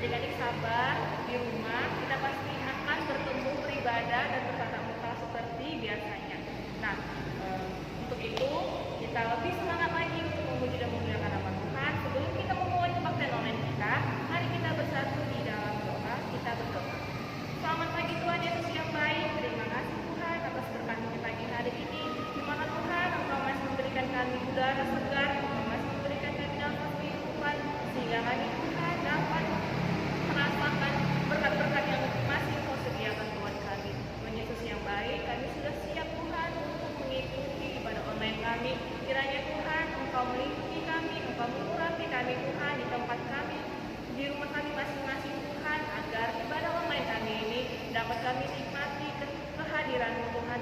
Adik-adik sabar di rumah, kita pasti akan bertumbuh beribadah dan bertatap muka seperti biasanya. Nah, untuk itu kita lebih semangat lagi untuk memuji dan memuliakan nama Tuhan. Sebelum kita memulai kebaktian online kita, mari kita bersatu di dalam doa. Kita berdoa. Selamat pagi Tuhan Yesus yang baik. Terima kasih Tuhan atas berkat-Mu pagi hari ini. Di mana Tuhan Engkau masih memberikan kami udara segar, Engkau masih memberikan kami nafas kehidupan, sehingga kami Tuhan dapat merasakan berkat-berkat yang masih Engkau sediakan buat kami. Tuhan Yesus yang baik, kami sudah siap Tuhan untuk mengikuti ibadah online kami. Kiranya Tuhan Engkau melindungi kami, Engkau mengurapi kami Tuhan di tempat kami, di rumah kami masing-masing Tuhan, agar ibadah online kami ini dapat kami nikmati kehadiran-Mu Tuhan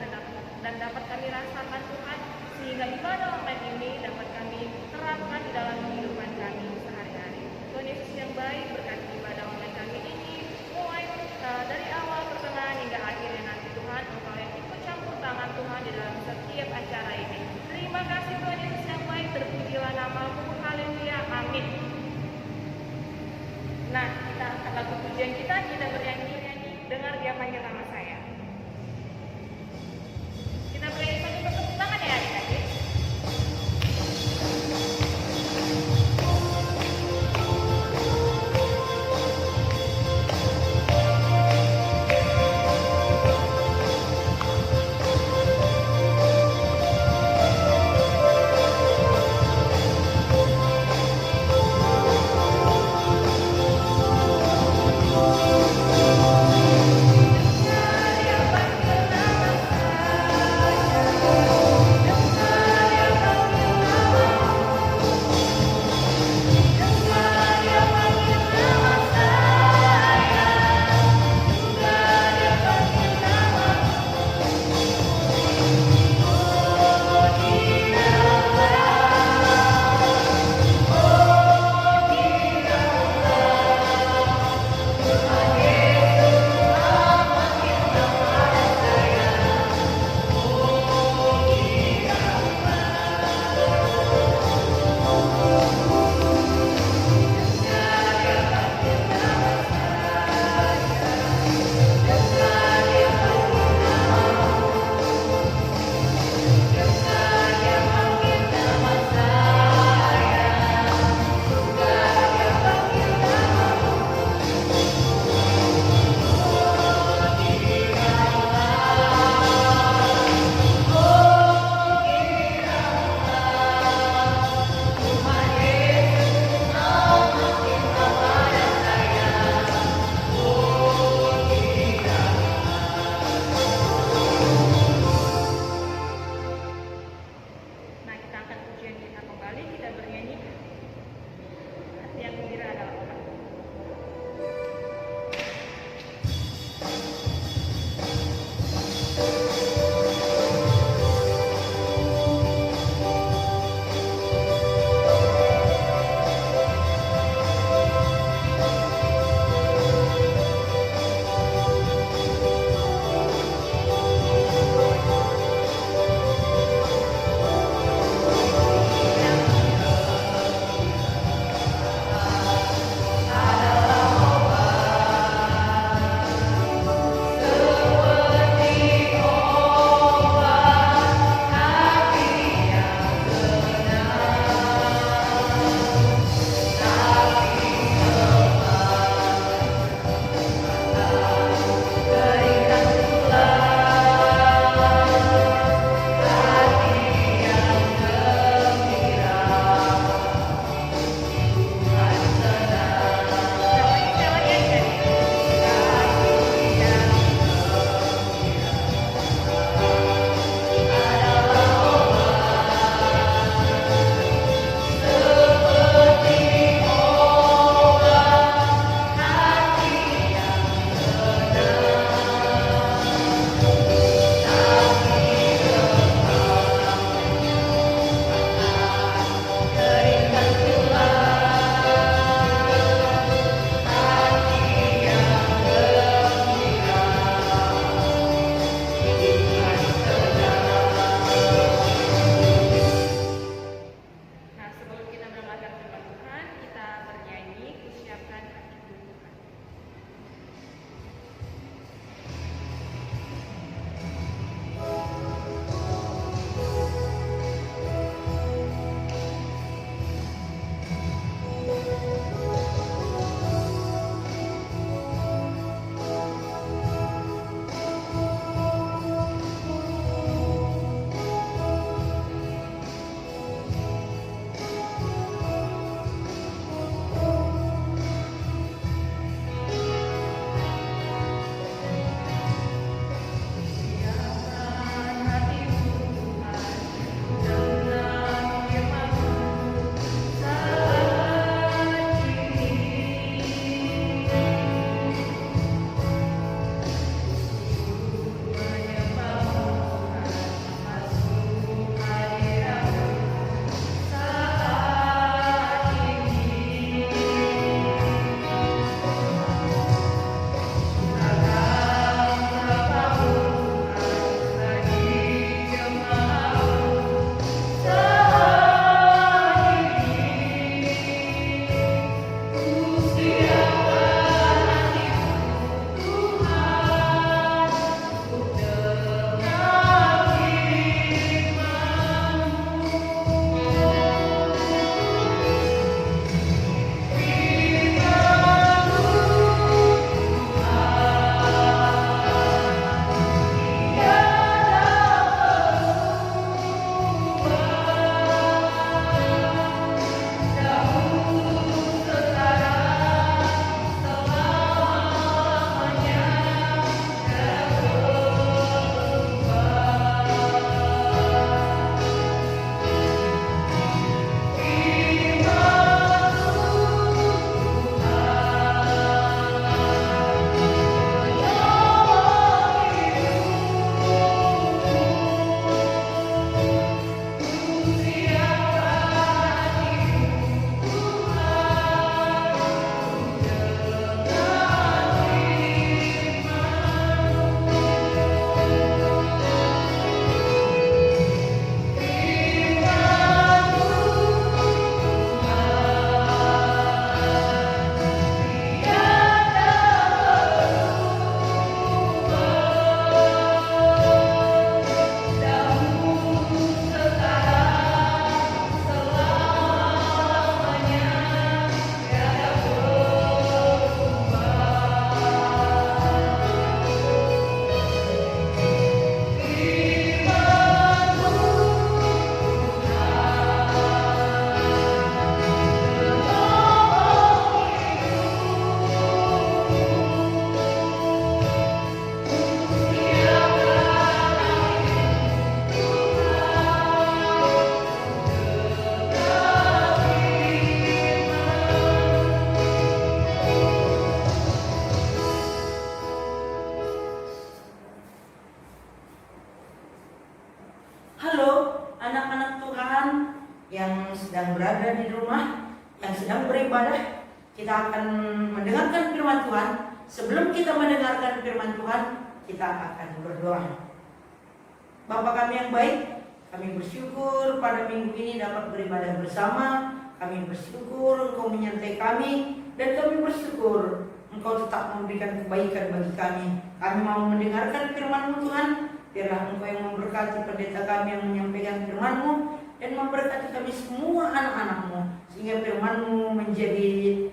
dan dapat kami rasakan Tuhan, sehingga ibadah online ini dapat kami terapkan di dalam kehidupan kami sehari-hari. Tuhan Yesus yang baik, berkati ibadah online kami ini, mulai dari awal, pertengahan hingga akhirnya nanti Tuhan, Engkau yang ikut campur tangan Tuhan di dalam setiap acara ini. Terima kasih Tuhan Yesus yang baik, terpujilah nama-Mu, haleluya, amin. Nah, kita angkat lagu pujian kita bernyanyi, dengar Dia panggil nama saya. Kita bernyanyi sambil bertepuk tangan ya adik-adik. yang berada di rumah, yang sedang beribadah, kita akan mendengarkan firman Tuhan. Sebelum kita mendengarkan firman Tuhan, kita akan berdoa. Bapa kami yang baik, kami bersyukur pada minggu ini dapat beribadah bersama. Kami bersyukur Engkau menyertai kami, dan kami bersyukur Engkau tetap memberikan kebaikan bagi kami. Kami mau mendengarkan firman-Mu Tuhan. Biarlah Engkau yang memberkati pendeta kami yang menyampaikan firman-Mu, dan memberkati kami semua anak-anak-Mu, sehingga firman-Mu menjadi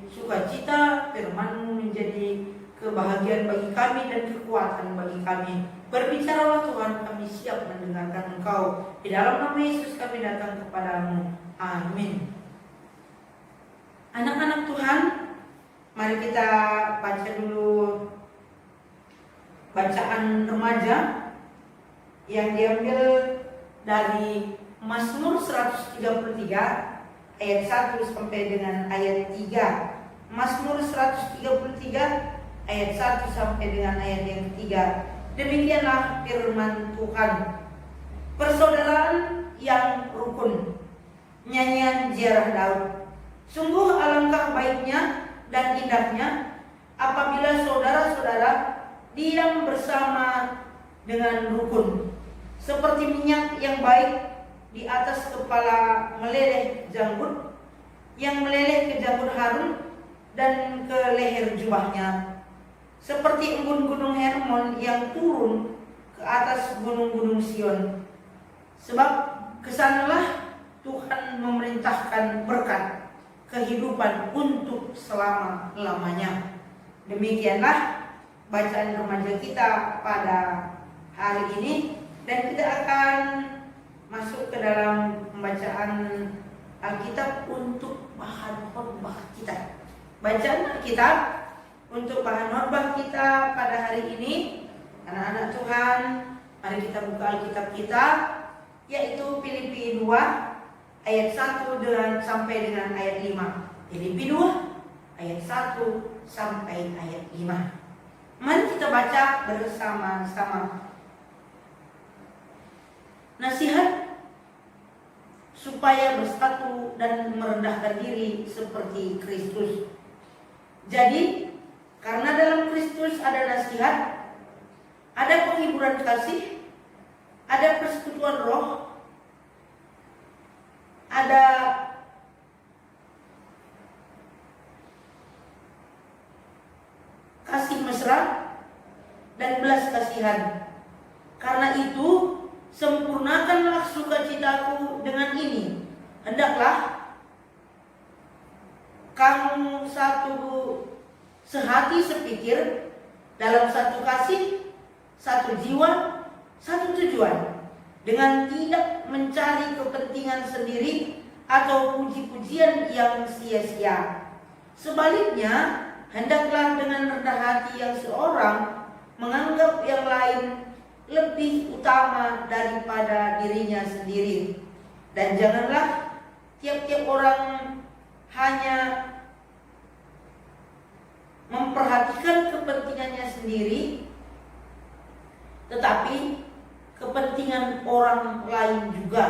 sukacita, firman-Mu menjadi kebahagiaan bagi kami dan kekuatan bagi kami. Berbicaralah Tuhan, kami siap mendengarkan Engkau. Di dalam nama Yesus kami datang kepadamu. Amin. Anak-anak Tuhan, mari kita baca dulu bacaan remaja yang diambil dari Mazmur 133 ayat 1 sampai dengan ayat 3. Mazmur 133 ayat 1 sampai dengan ayat yang ketiga. Demikianlah firman Tuhan. Persaudaraan yang rukun. Nyanyian ziarah Daud. Sungguh alangkah baiknya dan indahnya apabila saudara-saudara diam bersama dengan rukun, seperti minyak yang baik di atas kepala meleleh janggut, yang meleleh ke janggut Harun dan ke leher jubahnya, seperti embun gunung Hermon yang turun ke atas gunung-gunung Sion. Sebab kesanalah Tuhan memerintahkan berkat kehidupan untuk selama-lamanya. Demikianlah bacaan remaja kita pada hari ini, dan kita akan masuk ke dalam pembacaan Alkitab untuk bahan khotbah kita. Bacaan Alkitab untuk bahan khotbah kita pada hari ini, anak-anak Tuhan, mari kita buka Alkitab kita, yaitu Filipi 2 ayat 1 sampai dengan ayat 5. Filipi 2 ayat 1 sampai ayat 5. Mari kita baca bersama-sama. Nasihat supaya bersatu dan merendahkan diri seperti Kristus. Jadi, karena dalam Kristus ada nasihat, ada penghiburan kasih, ada persekutuan roh, ada kasih mesra dan belas kasihan. Karena itu, sempurnakanlah sukacitaku dengan ini. Hendaklah kamu sehati sepikir, dalam satu kasih, satu jiwa, satu tujuan, dengan tidak mencari kepentingan sendiri atau puji-pujian yang sia-sia. Sebaliknya, hendaklah dengan rendah hati yang seorang menganggap yang lain lebih utama daripada dirinya sendiri. Dan janganlah tiap-tiap orang hanya memperhatikan kepentingannya sendiri, tetapi kepentingan orang lain juga.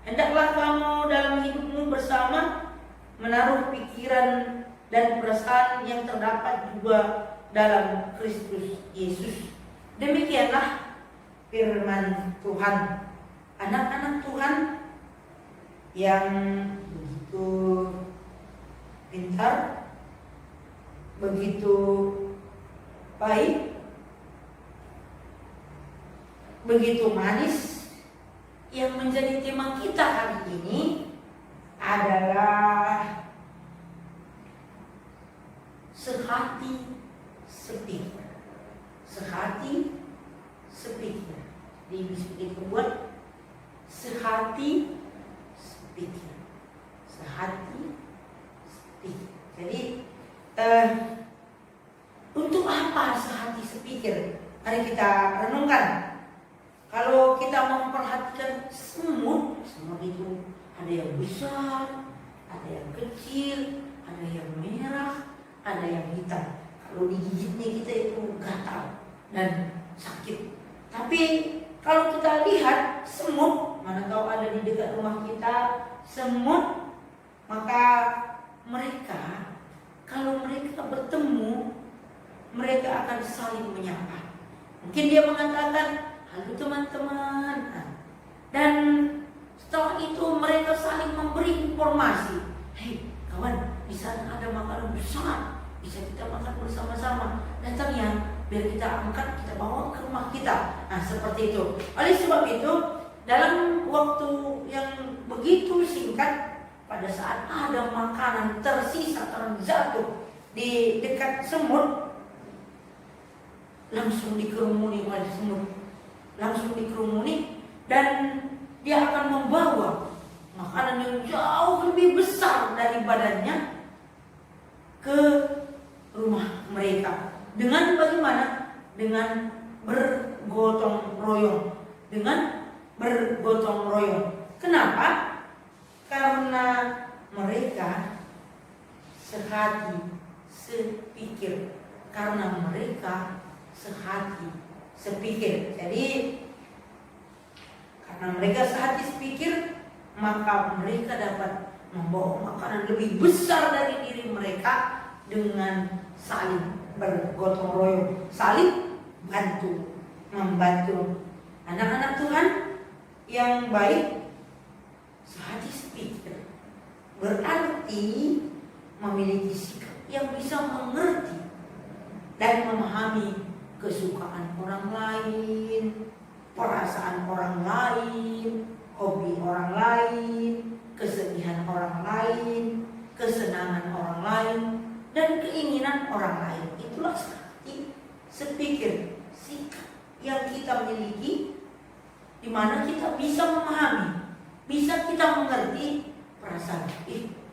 Hendaklah kamu dalam hidupmu bersama menaruh pikiran dan perasaan yang terdapat juga dalam Kristus Yesus. Demikianlah firman Tuhan. Anak-anak Tuhan yang begitu pintar, begitu baik, begitu manis, yang menjadi tema kita hari ini adalah sehati sepikir. Sehati sepikir. Di bisa kita buat sehati sepikir. Sehati sepikir. Jadi untuk apa sehati sepikir? Mari kita renungkan. Kalau kita memperhatikan semut itu ada yang besar, ada yang kecil, ada yang merah, ada yang hitam. Kalau digigitnya kita itu gatal dan sakit. Tapi kalau kita lihat semut, mana tahu ada di dekat rumah kita semut, maka mereka, kalau mereka bertemu, mereka akan saling menyapa. Mungkin dia mengatakan, halo teman-teman. Dan setelah itu mereka saling memberi informasi. Hei kawan, di sana ada makanan besar, bisa kita makan bersama-sama. Datang ya, biar kita angkat, kita bawa ke rumah kita. Nah seperti itu. Oleh sebab itu, dalam waktu yang begitu singkat, pada saat ada makanan tersisa terjatuh di dekat semut, langsung dikerumuni oleh semut, langsung dikerumuni, dan dia akan membawa makanan yang jauh lebih besar dari badannya ke rumah mereka. Dengan bagaimana? Dengan bergotong royong. Dengan bergotong royong. Kenapa? Karena mereka sehati, sepikir. Karena mereka sehati, sepikir. Jadi karena mereka sehati sepikir, maka mereka dapat membawa makanan lebih besar dari diri mereka dengan saling bergotong royong, saling bantu, membantu. Anak-anak Tuhan yang baik, sehati sepikir berarti memiliki sikap yang bisa mengerti dan memahami kesukaan orang lain, perasaan orang lain, hobi orang lain, kesedihan orang lain, kesenangan orang lain, dan keinginan orang lain. Itulah sehati sepikir, sikap yang kita miliki, di mana kita bisa memahami, bisa kita mengerti perasaan.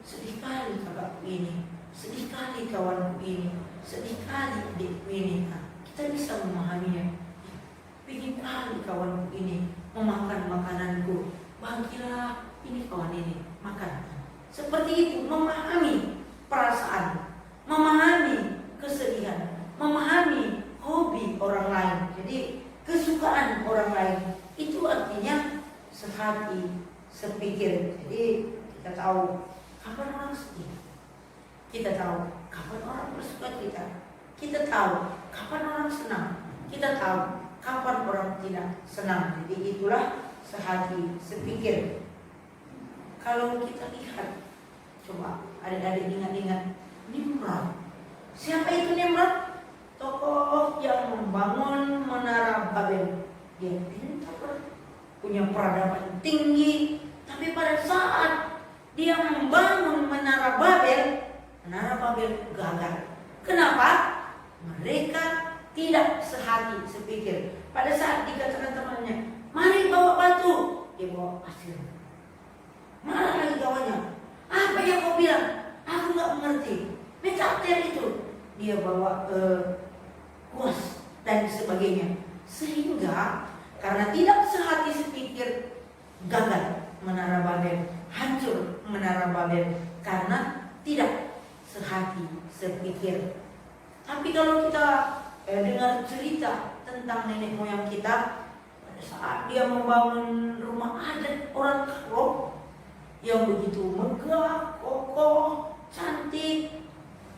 Sedih kali kakakku ini, sedih kali kawanku ini, sedih kali adikku ini. Kita bisa memahaminya. Pingin kali kawanku ini memakan makananku, bahagialah ini kawan ini makan. Seperti itu, memahami perasaan, memahami kesedihan, memahami hobi orang lain. Jadi kesukaan orang lain itu artinya sehati sepikir. Jadi kita tahu kapan orang sedih, kita tahu kapan orang bersuka cita, kita tahu kapan orang senang, kita tahu kapan orang tidak senang. Jadi itulah sehati sepikir. Kalau kita lihat, coba adik-adik ingat-ingat Nimrod. Siapa itu Nimrod? Tokoh yang membangun menara Babel. Dia pintar, punya peradaban tinggi, tapi pada saat dia membangun menara Babel gagal. Kenapa? Mereka tidak sehati sepikir. Pada saat dikatakan temannya, mari bawa batu, dia bawa pasir. Mana lagi kawannya? Apa yang kau bilang? Aku nggak mengerti. Mencatat itu, dia bawa kuas dan sebagainya. Sehingga karena tidak sehati sepikir, gagal menara Babel, hancur menara Babel karena tidak sehati sepikir. Tapi kalau kita dengar cerita tentang nenek moyang kita, pada saat dia membangun rumah adat orang Karo yang begitu megah, kokoh, cantik,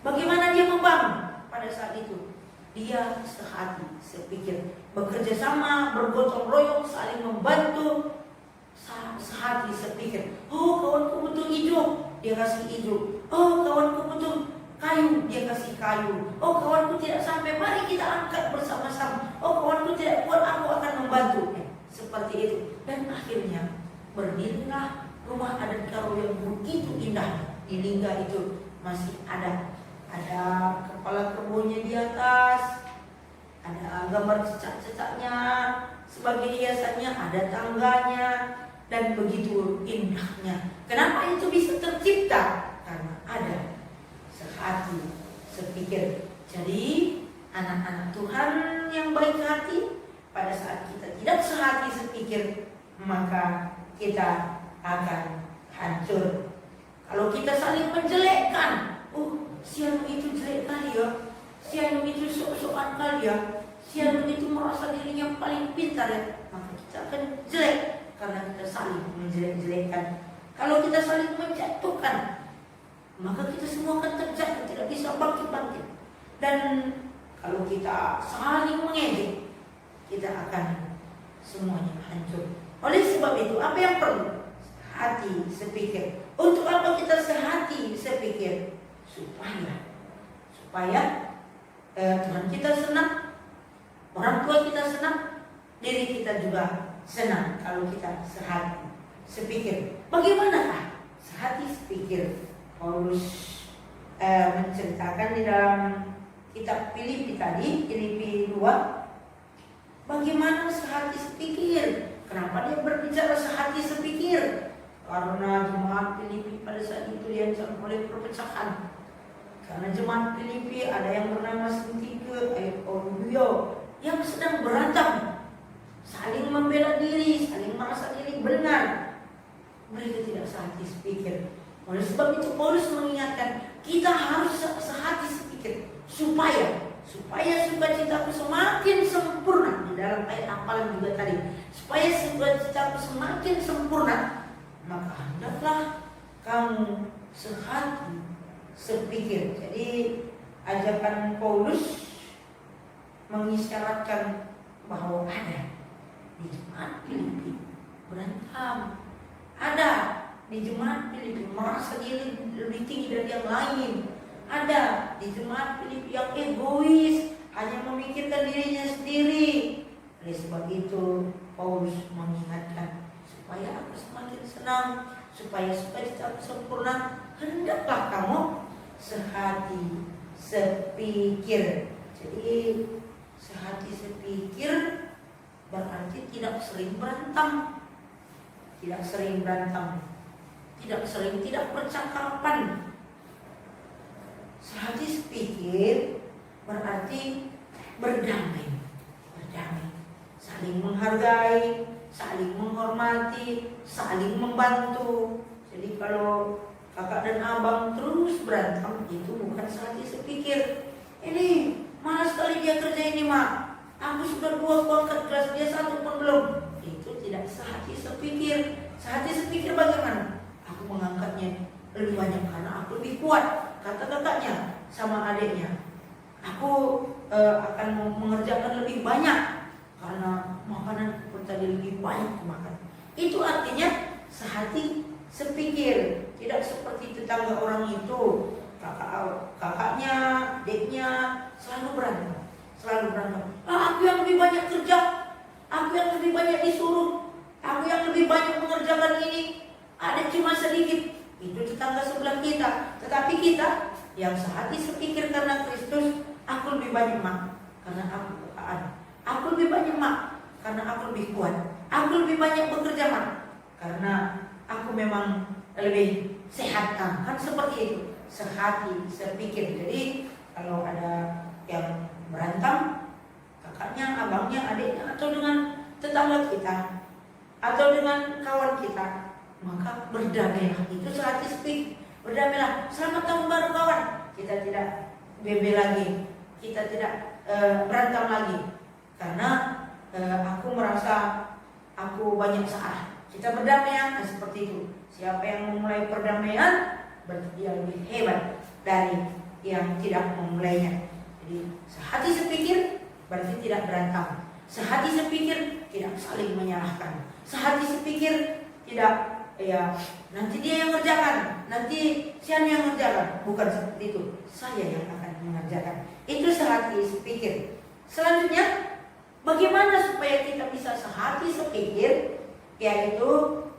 bagaimana dia membangun pada saat itu? Dia sehati sepikir, bekerja sama, bergotong royong, saling membantu, sehati sepikir. Oh kawanku butuh hijau, dia kasih hijau. Oh kawanku butuh kayu, dia kasih kayu. Oh kawanku tidak sampai, mari kita angkat bersama-sama. Oh kawanku tidak kuat, aku akan membantu. Seperti itu. Dan akhirnya berdirilah rumah adat Karo yang begitu indah. Di Lingga itu masih ada kepala kerbaunya di atas, ada gambar cecak-cecaknya sebagai hiasannya, ada tangganya, dan begitu indahnya. Kenapa itu bisa tercipta? Karena ada sehati sepikir. Jadi anak-anak Tuhan yang baik hati, pada saat kita tidak sehati sepikir, maka kita akan hancur. Kalau kita saling menjelekkan, si anu itu jelek kali ya, si anu itu sok-sokan kali ya, si anu itu merasa dirinya paling pintar ya, maka kita akan jelek karena kita saling menjelek-jelekan. Kalau kita saling menjatuhkan, maka kita semua akan terjatuh, tidak bisa bangkit-bangkit. Dan kalau kita saling mengejek, kita akan semuanya hancur. Oleh sebab itu, apa yang perlu? Hati sepikir. Untuk apa kita sehati sepikir? Supaya Tuhan kita senang, orang tua kita senang, diri kita juga senang kalau kita sehati sepikir. Bagaimanakah sehati sepikir? Paulus menceritakan di dalam kitab Filipi tadi, Filipi 2, bagaimana sehati sepikir. Kenapa dia berbicara sehati sepikir? Karena jemaat Filipi pada saat itu diancam oleh perpecahan. Karena jemaat Filipi ada yang bernama Sintike, Euphorbia, yang sedang berantem, saling membela diri, saling merasa diri benar. Mereka tidak sehati sepikir. Oleh sebab itu Paulus mengingatkan kita harus sehati sepikir supaya sukacitaku semakin sempurna. Di dalam ayat hafalan juga tadi, supaya sukacitaku semakin sempurna, maka hendaklah kamu sehati sepikir. Jadi ajakan Paulus mengisyaratkan bahwa ada di jemaat Filipi berantem, ada di jemaat Filipi merasa diri lebih tinggi dari yang lain, ada di jemaat Filipi yang egois, hanya memikirkan dirinya sendiri. Oleh sebab itu Paulus mengingatkan supaya aku semakin senang, supaya sukacitaku sempurna, hendaklah kamu sehati sepikir. Jadi sehati sepikir berarti tidak sering berantem, tidak percakapan. Sehati sepikir berarti berdamai, saling menghargai, saling menghormati, saling membantu. Jadi kalau kakak dan abang terus berantem, itu bukan sehati sepikir. Ini malas sekali dia kerja ini, mak. Aku sudah 2 pangkat kelas, dia 1 pun belum. Itu tidak sehati sepikir. Sehati sepikir bagaimana? Aku mengangkatnya lebih banyak karena aku lebih kuat, kata kakaknya sama adiknya. Aku akan mengerjakan lebih banyak karena makanan tadi lebih banyak makan. Itu artinya sehati sepikir. Tidak seperti tetangga orang itu, kakaknya, adiknya selalu berantem. Aku yang lebih banyak kerja, aku yang lebih banyak disuruh, aku yang lebih banyak mengerjakan ini, adik cuma sedikit. Itu tetangga sebelah kita. Tetapi kita yang sehati sepikir karena Kristus, aku lebih banyak, mak, karena aku kekayaan. Aku lebih banyak, mak, karena aku lebih kuat. Aku lebih banyak bekerja, mak, karena aku memang lebih sehat. Kan seperti itu, sehati sepikir. Jadi kalau ada yang berantem, kakaknya, abangnya, adiknya, atau dengan tetangga kita, atau dengan kawan kita, maka berdamailah. Itu sehati sepikir. Berdamailah. Selamat tahun baru kawan. Kita tidak bebe lagi, kita tidak berantem lagi, karena aku merasa aku banyak salah. Kita berdamai, seperti itu. Siapa yang memulai perdamaian berarti dia lebih hebat dari yang tidak memulainya. Jadi sehati sepikir berarti tidak berantem. Sehati sepikir tidak saling menyalahkan. Sehati sepikir tidak nanti dia yang mengerjakan, nanti siapa yang mengerjakan. Bukan seperti itu, saya yang akan mengerjakan. Itu sehati sepikir. Selanjutnya, bagaimana supaya kita bisa sehati sepikir? Yaitu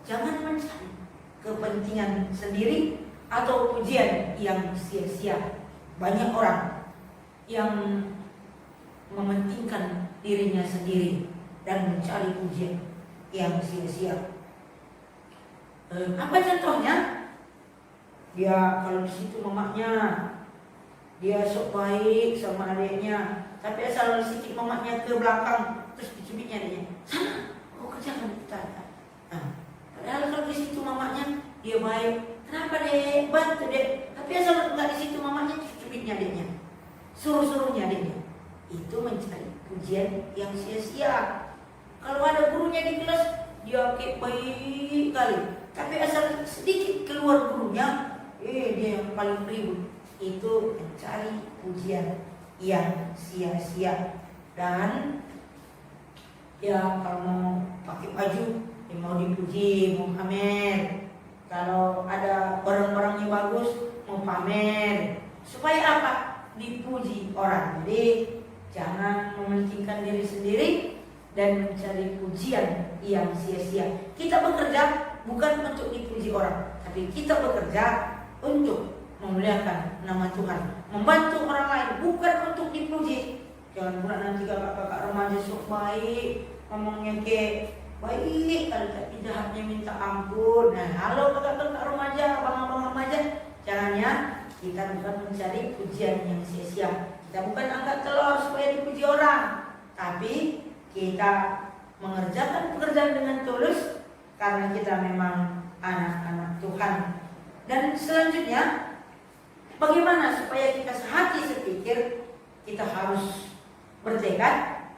jangan mencari kepentingan sendiri atau pujian yang sia-sia. Banyak orang yang mementingkan dirinya sendiri dan mencari pujian yang sia-sia. Apa contohnya? Dia kalau di situ mamanya, dia sok baik sama adiknya, tapi asal sedikit mamanya ke belakang, terus dicubitnya adiknya. Sana, kau kerjakan kita. Padahal kalau di situ mamanya dia baik, kenapa dek? Bantu dek. Tapi asal nggak di situ mamanya, cubitnya adiknya, suruh-suruhnya adiknya. Itu mencari pujian yang sia-sia. Kalau ada gurunya di kelas, dia kayak baik kali. Tapi asal sedikit keluar gurunya, dia yang paling ribut itu mencari pujian yang sia-sia. Dan ya kalau mau pakai baju ya mau dipuji, mau pamer. Kalau ada barang-barang yang bagus mau pamer. Supaya apa? Dipuji orang. Jadi jangan mementingkan diri sendiri dan mencari pujian yang sia-sia. Kita bekerja bukan untuk dipuji orang, tapi kita bekerja untuk memuliakan nama Tuhan, membantu orang lain, bukan untuk dipuji. Jangan pula nanti kakak-kakak remaja sok baik, ngomongnya kayak baik, kalau tapi jahatnya minta ampun. Nah, halo kakak-kakak remaja, abang-abang remaja, caranya kita bukan mencari pujian yang sia-sia. Kita bukan angkat telur supaya dipuji orang, tapi kita mengerjakan pekerjaan dengan tulus karena kita memang anak-anak Tuhan. Dan selanjutnya, bagaimana supaya kita sehati sepikir? Kita harus bertekad,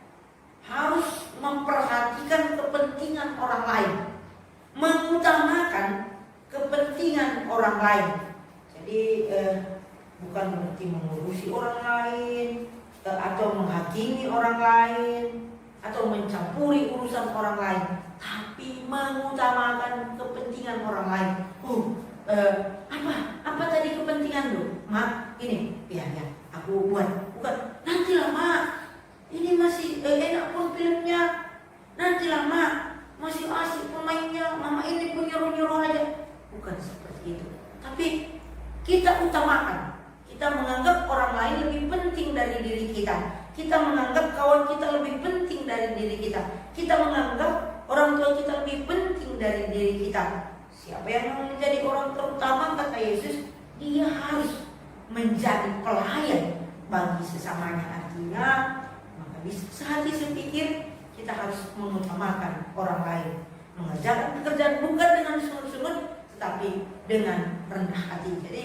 harus memperhatikan kepentingan orang lain, mengutamakan kepentingan orang lain. Jadi bukan berarti mengurusi orang lain atau menghakimi orang lain atau mencampuri urusan orang lain, tapi mengutamakan kepentingan orang lain. Apa tadi kepentingan lu? Mak, ini ya aku buat. Bukan, nantilah mak, ini masih enak pun filmnya. Nantilah mak, masih asik pemainnya. Mama ini pun nyuruh-nyuruh aja. Bukan seperti itu. Tapi kita utamakan. Kita menganggap orang lain lebih penting dari diri kita. Kita menganggap kawan kita lebih penting dari diri kita. Kita menganggap orang tua kita lebih penting dari diri kita. Siapa yang mau menjadi orang terutama, kata Yesus, dia harus menjadi pelayan bagi sesamanya. Artinya, maka bisa sehati sepikir kita harus mengutamakan orang lain, mengerjakan pekerjaan bukan dengan sungut-sungut, tetapi dengan rendah hati. Jadi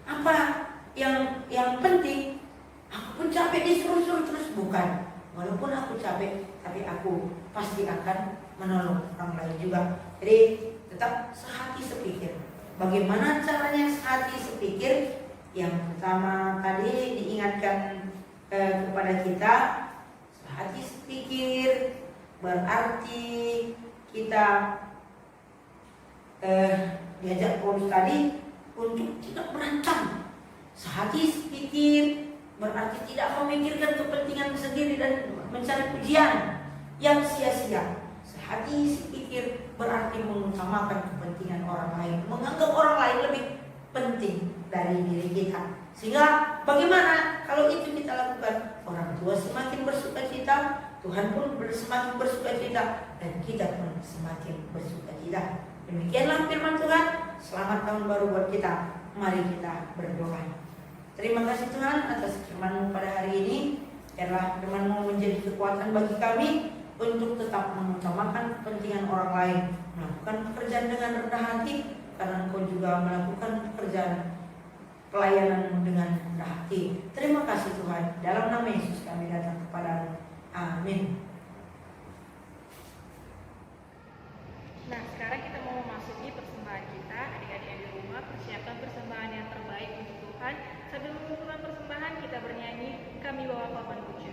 apa yang penting? Aku pun capek disuruh-suruh terus, bukan. Walaupun aku capek, tapi aku pasti akan menolong orang lain juga. Jadi tetap sehati sepikir. Bagaimana caranya sehati sepikir? Yang pertama tadi diingatkan kepada kita, sehati sepikir berarti kita diajak Paulus tadi untuk tidak berantem. Sehati sepikir berarti tidak memikirkan kepentingan sendiri dan mencari pujian yang sia-sia. Sehati sepikir berarti mengutamakan kepentingan orang lain, menganggap orang lain lebih penting dari diri kita. Sehingga bagaimana kalau itu kita lakukan? Orang tua semakin bersukacita, Tuhan pun semakin bersukacita, dan kita pun semakin bersukacita. Demikianlah firman Tuhan. Selamat tahun baru buat kita. Mari kita berdoa. Terima kasih Tuhan atas firman-Mu pada hari ini. Biarlah firman-Mu menjadi kekuatan bagi kami untuk tetap mengutamakan kepentingan orang lain, melakukan pekerjaan dengan rendah hati, karena Engkau juga melakukan pekerjaan pelayanan-Mu dengan rendah hati. Terima kasih Tuhan. Dalam nama Yesus kami datang kepada-Mu. Amin. Nah, sekarang kita mau memasuki persembahan kita. Adik-adik yang di rumah, persiapkan persembahan yang terbaik untuk Tuhan. Sambil mengumpulkan persembahan, kita bernyanyi Kami Bawa Papan Puja.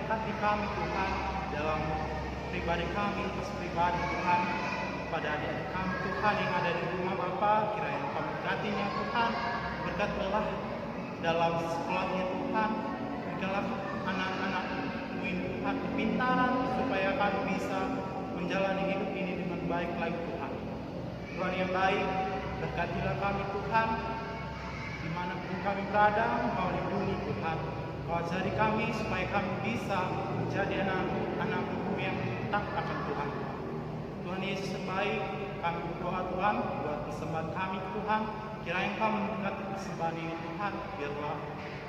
berkati kami Tuhan dalam pribadi kami, pribadi Tuhan, pada adik-adik kami Tuhan yang ada di rumah Bapa, kiranya kami berkatinya Tuhan, berkatilah dalam sekolahnya Tuhan, berikanlah anak-anakmu ini Tuhan kepintaran supaya kami bisa menjalani hidup ini dengan baik lagi Tuhan. Tuhan yang baik, berkatilah kami Tuhan, dimanapun kami berada, Kau lindungi Tuhan, Kau ajari kami supaya kami bisa menjadi anak-anak-Mu yang taat akan Tuhan. Tuhan Yesus yang baik, kami berdoa Tuhan buat persembahan kami Tuhan, kiranya Engkau memberkati persembahan ini Tuhan, biarlah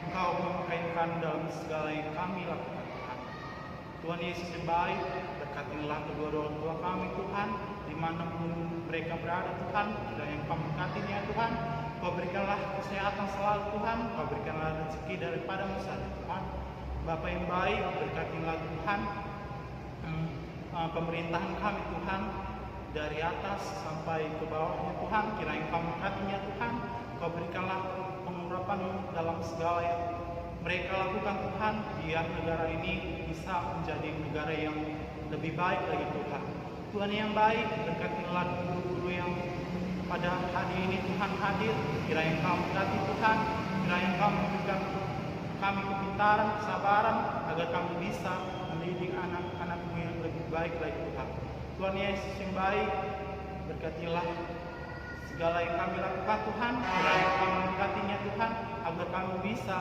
Engkau mengkaitkan dalam segala yang kami lakukan Tuhan. Tuhan Yesus yang baik, berkatilah kedua orang tua kami Tuhan, dimanapun mereka berada Tuhan, kiranya Engkau memberkatinya Tuhan, Kau berikanlah kesehatan selalu Tuhan, Kau berikanlah rezeki daripada-Mu saja Tuhan. Bapa yang baik, berkatilah Tuhan pemerintahan kami Tuhan, dari atas sampai ke bawahnya Tuhan, kiranya Engkau memberkatinya Tuhan, Kau berikanlah pengurapan dalam segala yang mereka lakukan Tuhan, biar negara ini bisa menjadi negara yang lebih baik lagi Tuhan. Tuhan yang baik, berkatilah guru-guru yang pada hari ini Tuhan hadir, kiranya Engkau memberkati Tuhan, kiranya Engkau memberikan kami kepintaran, kesabaran, agar kami bisa mendidik anak-anak-Mu yang lebih baik lagi Tuhan. Tuhan Yesus yang baik, berkatilah segala yang kami lakukan Tuhan, kiranya Engkau memberkatinya Tuhan, agar kami bisa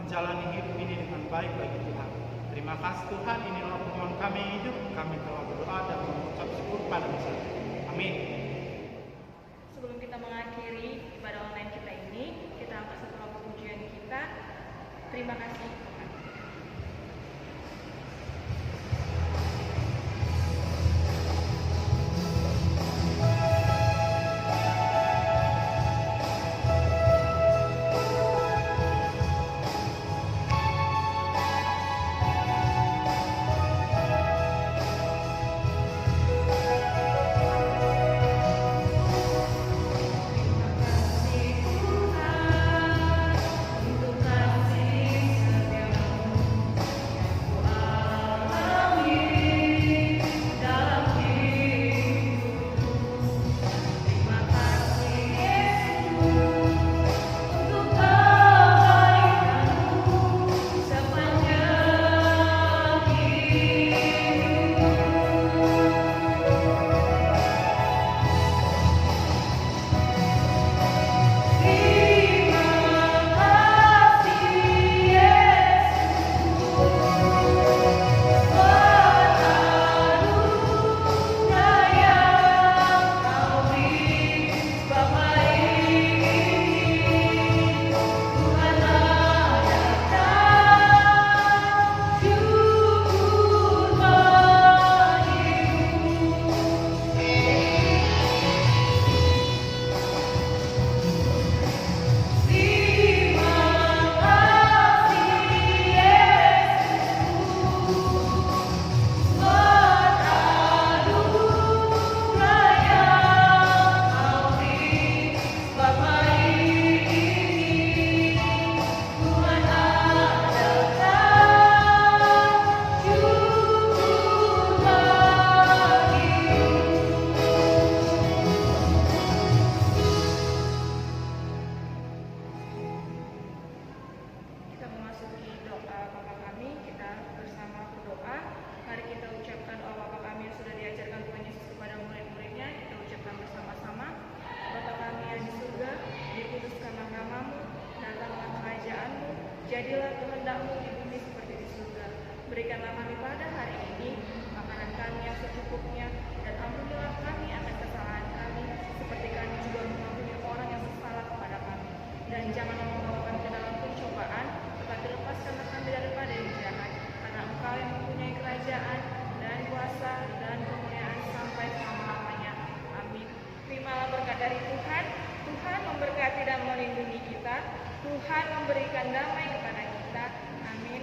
menjalani hidup ini dengan baik lagi Tuhan. Terima kasih Tuhan, inilah firman kami hidup, kami telah berdoa dan mengucap syukur pada-Mu saja. Amin. Sebelum kita mengakhiri ibadah online kita ini, kita angkat satu lagu pujian kita. Terima kasih Tuhan. Jadilah kehendak-Mu di bumi seperti di surga. Berikanlah kami pada hari ini makanan kami yang secukupnya, dan ampunilah kami akan kesalahan kami, seperti kami juga mengampuni orang yang bersalah kepada kami. Dan janganlah membawa kami ke dalam pencobaan, tetapi lepaskanlah kami daripada yang jahat. Karena Engkau yang mempunyai kerajaan dan kuasa dan kemuliaan sampai selama-lamanya. Amin. Terimalah berkat dari Tuhan. Tuhan memberkati dan melindungi kita. Tuhan memberikan damai kepada kita. Amin.